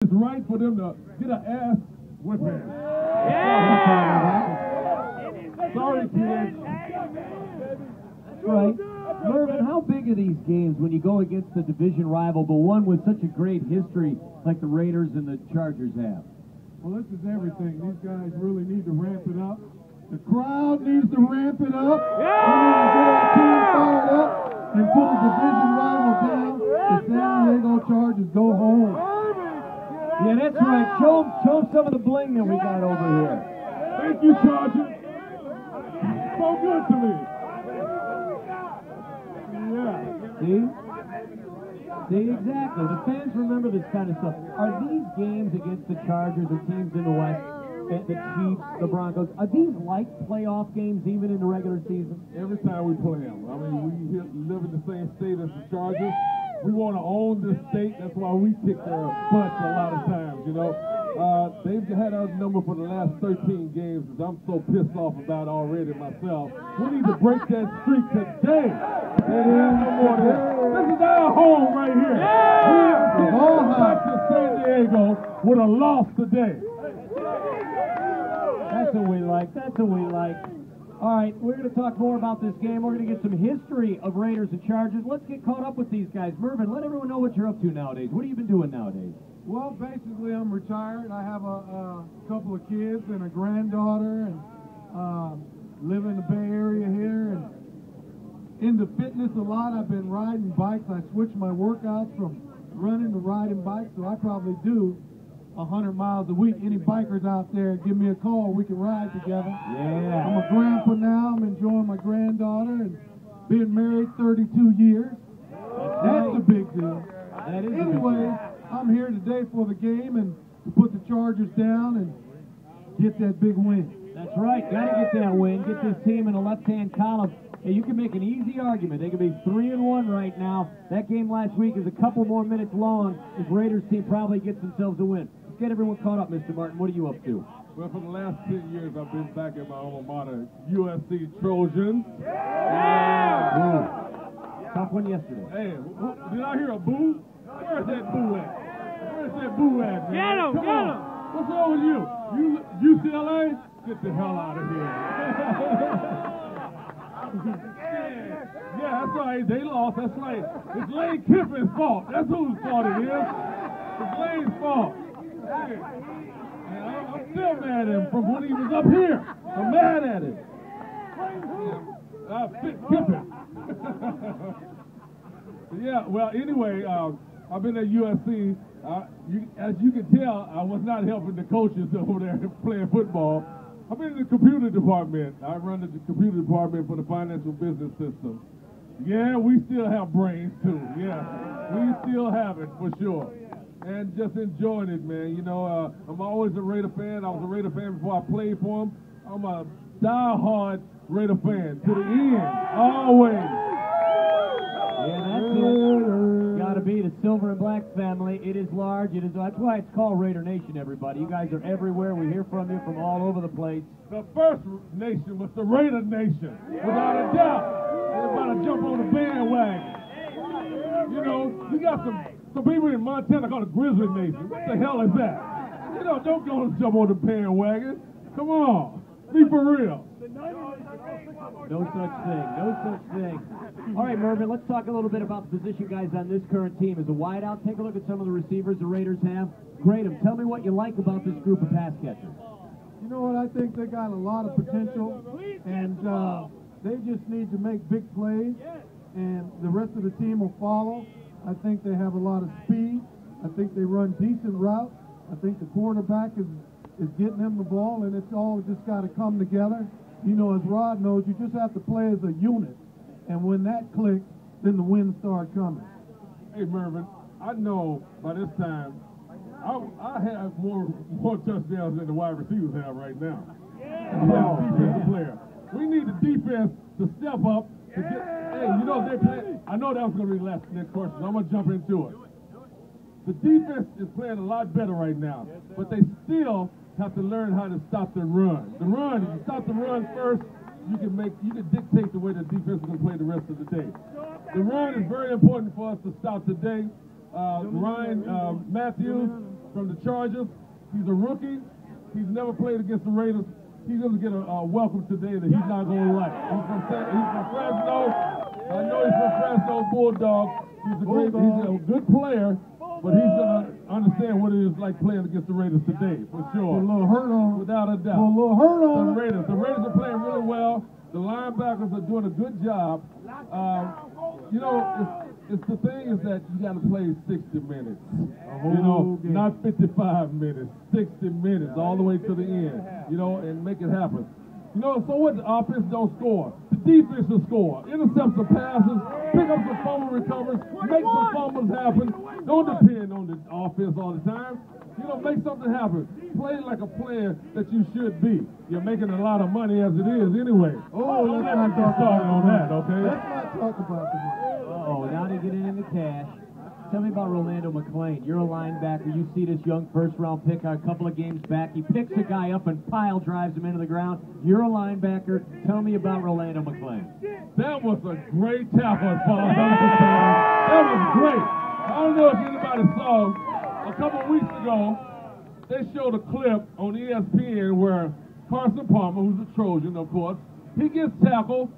It's right for them to get an ass whipping. Yeah! Sorry, kids. That's right. Mervin, how big are these games when you go against a division rival, but one with such a great history like the Raiders and the Chargers have? Well, this is everything. These guys really need to ramp it up. The crowd needs to ramp it up. Yeah! We need to get our team fired up and put the division rival down. The San Diego Chargers go home. Yeah, that's right. Show some of the bling that we got over here. Thank you, Chargers. So good to me. Yeah. See, exactly. The fans remember this kind of stuff. Are these games against the Chargers, the teams in the West, the Chiefs, the Broncos, are these like playoff games even in the regular season? Every time we play them. I mean, we live in the same state as the Chargers. We want to own this state. That's why we kick their butts a lot of times, you know. They've had our number for the last 13 games, that I'm so pissed off about already myself. We need to break that streak today. This is our home right here. We are all back to San Diego with a loss today. That's what we like. That's what we like. All right, we're going to talk more about this game. We're going to get some history of Raiders and Chargers. Let's get caught up with these guys. Mervin, let everyone know what you're up to nowadays. What have you been doing nowadays? Well, basically, I'm retired. I have a couple of kids and a granddaughter, and live in the Bay Area here, and into fitness a lot. I've been riding bikes. I switched my workouts from running to riding bikes, so I probably do 100 miles a week. Any bikers out there, give me a call. We can ride together. Yeah. I'm a grandpa now. I'm enjoying my granddaughter and being married 32 years. That's a big deal. That is anyway, I'm here today for the game and to put the Chargers down and get that big win. That's right. Got to get that win. Get this team in the left-hand column. Hey, you can make an easy argument. They could be 3-1 right now. That game last week is a couple more minutes long. This Raiders team probably gets themselves a win. Let's get everyone caught up, Mr. Martin. What are you up to? Well, for the last 10 years, I've been back at my alma mater, USC Trojans. Yeah! Tough one yesterday. Hey, did I hear a boo? Where's that boo at? Where's that boo at, man? Get him! Come Get on. him! What's wrong with you? UCLA? Get the hell out of here. Yeah, that's right. They lost. That's right. It's Lane Kiffin's fault. That's whose fault it is. It's Lane's fault. Hey. And I'm still mad at him from when he was up here. I'm mad at him. Kiffin. Yeah, well, anyway, I've been at USC. As you can tell, I was not helping the coaches over there playing football. I've been in the computer department. I run the computer department for the financial business system. Yeah, we still have brains, too. Yeah, we still have it, for sure. And just enjoying it, man. You know, I'm always a Raider fan. I was a Raider fan before I played for them. I'm a die-hard Raider fan to the end, always. Yeah, that's it. Got to be the silver and black family. It is large. It is. That's why it's called Raider Nation, everybody. You guys are everywhere. We hear from you from all over the place. The first nation was the Raider Nation, without a doubt. Everybody jump on the bandwagon. You know, we got some people in Montana called the Grizzly Nation. What the hell is that? You know, don't go and jump on the bandwagon. Come on, be for real. No such thing. No such thing. All right, Mervin, let's talk a little bit about the position guys on this current team. As a wideout, take a look at some of the receivers the Raiders have. Grade them. Tell me what you like about this group of pass catchers. You know what? I think they got a lot of potential, and they just need to make big plays, and the rest of the team will follow. I think they have a lot of speed. I think they run decent routes. I think the quarterback is getting them the ball, and it's all just got to come together. You know, as Rod knows, you just have to play as a unit. And when that clicks, then the wins start coming. Hey, Mervin, I know by this time, I have more touchdowns than the wide receivers have right now. Defensive player. We need the defense to step up. To get, hey, you know, they play. I know that was going to be the next question, so I'm going to jump into it. The defense is playing a lot better right now, but they still have to learn how to stop the run. The run, if you stop the run first, you can dictate the way the defense is going to play the rest of the day. The run is very important for us to stop today. Ryan Matthews from the Chargers. He's a rookie. He's never played against the Raiders. He's going to get a welcome today that he's not going to like. He's from Fresno. I know he's from Fresno Bulldog. He's a good player, but he's going to understand what it is like playing against the Raiders today, for sure. Put a little hurt on him. Without a doubt. Put a little hurt on him. The Raiders are playing really well. The linebackers are doing a good job. You know, it's the thing is that you got to play 60 minutes. You know, not 55 minutes, 60 minutes all the way to the end, you know, and make it happen. You know, so what? The offense don't score. The defense will score. Intercept some passes, pick up some fumble recovers, make some fumbles happen. Don't depend on the offense all the time. You know, make something happen. Play like a player that you should be. You're making a lot of money as it is anyway. Let's not talk started on that, okay? Let's not talk about the money. Oh, now to get in the cash. Tell me about Rolando McClain. You're a linebacker. You see this young first-round pick a couple of games back. He picks a guy up and pile drives him into the ground. You're a linebacker. Tell me about Rolando McClain. That was a great tackle as far as I'm concerned. That was great. I don't know if anybody saw. A couple of weeks ago, they showed a clip on ESPN where Carson Palmer, who's a Trojan, of course, he gets tackled,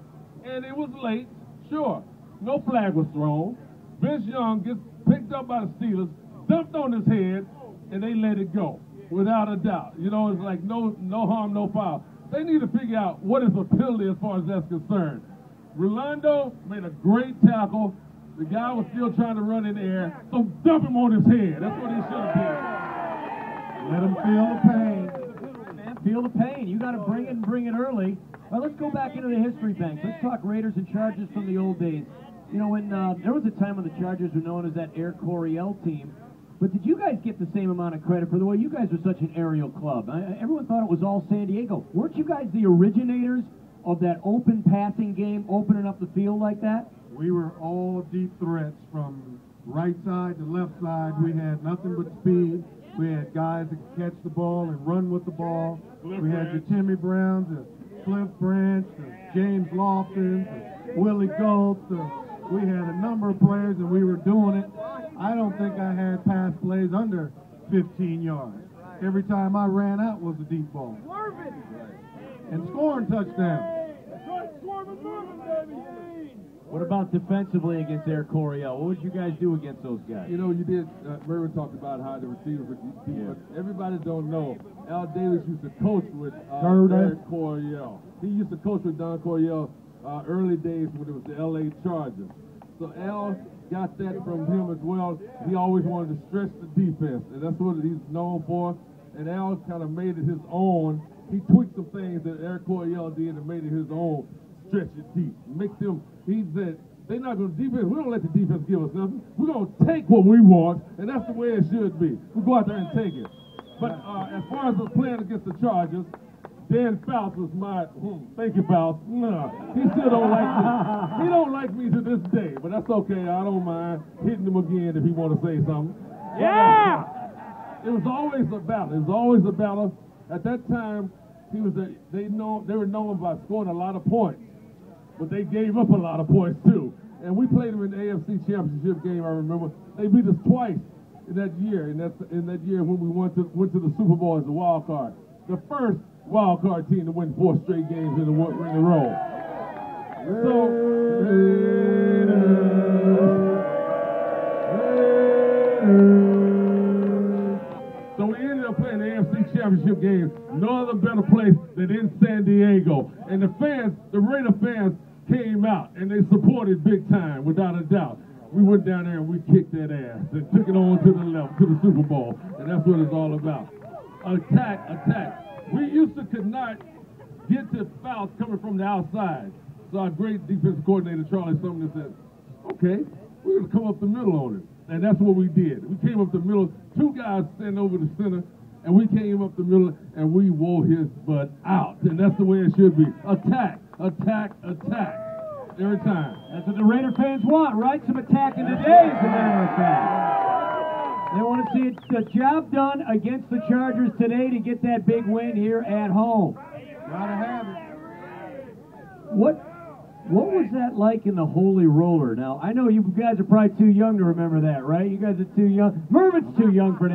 and it was late. Sure, no flag was thrown. Vince Young gets picked up by the Steelers, dumped on his head, and they let it go, without a doubt. You know, it's like no harm, no foul. They need to figure out what is a penalty as far as that's concerned. Rolando made a great tackle. The guy was still trying to run in the air, so dump him on his head. That's what he should have done. Let him feel the pain. Man, feel the pain. You got to bring it and bring it early. Well, let's go back into the history bank. Let's talk Raiders and Chargers from the old days. You know, when there was a time when the Chargers were known as that Air Coryell team, but did you guys get the same amount of credit for the way you guys were such an aerial club? Everyone thought it was all San Diego. Weren't you guys the originators of that open passing game, opening up the field like that? We were all deep threats from right side to left side. We had nothing but speed. We had guys that could catch the ball and run with the ball. We had the Timmy Browns, the Cliff Branch, the James Lofton, the Willie Gold. We had a number of players, and we were doing it. I don't think I had pass plays under 15 yards. Every time I ran out was a deep ball. And scoring touchdowns. What about defensively against Air Coryell? What would you guys do against those guys? You know, you did, Mervin talked about how the receivers were deep, but everybody don't know. Al Davis used to coach with Air Coryell. He used to coach with Don Coryell early days when it was the LA Chargers. So Al got that from him as well. He always wanted to stretch the defense, and that's what he's known for. And Al kind of made it his own. He tweaked some things that Air Coryell did and made it his own. Stretch it deep. Make them, he said, they're not going to defense. We don't let the defense give us nothing. We're going to take what we want, and that's the way it should be. We go out there and take it. But as far as us playing against the Chargers, Dan Fouts was my, thank you, Fouts. No, he still don't like me. He don't like me to this day, but that's okay. I don't mind hitting him again if he want to say something. Yeah! It was always a battle. It was always a battle. At that time, they were known by scoring a lot of points. But they gave up a lot of points too. And we played them in the AFC Championship game, I remember. They beat us twice in that year, in that year when we went to the Super Bowl as a wild card. The first wild card team to win 4 straight games in a row. So we ended up playing the AFC Championship game. No other better place than in San Diego. And the fans, the Raider fans, came out and they supported big time, without a doubt. We went down there and we kicked that ass and took it on to the left, to the Super Bowl. And that's what it's all about. Attack, attack. We used to could not get to fouls coming from the outside. So our great defensive coordinator, Charlie Sumner, said, okay, we're going to come up the middle on it. And that's what we did. We came up the middle, 2 guys standing over the center, and we came up the middle and we wore his butt out. And that's the way it should be. Attack, attack, attack. Every time. That's what the Raider fans want, right? Some attacking today, as a matter of fact. They want to see the job done against the Chargers today to get that big win here at home. Gotta have it. What was that like in the Holy Roller? Now, I know you guys are probably too young to remember that, right? You guys are too young. Mervin's too young for that.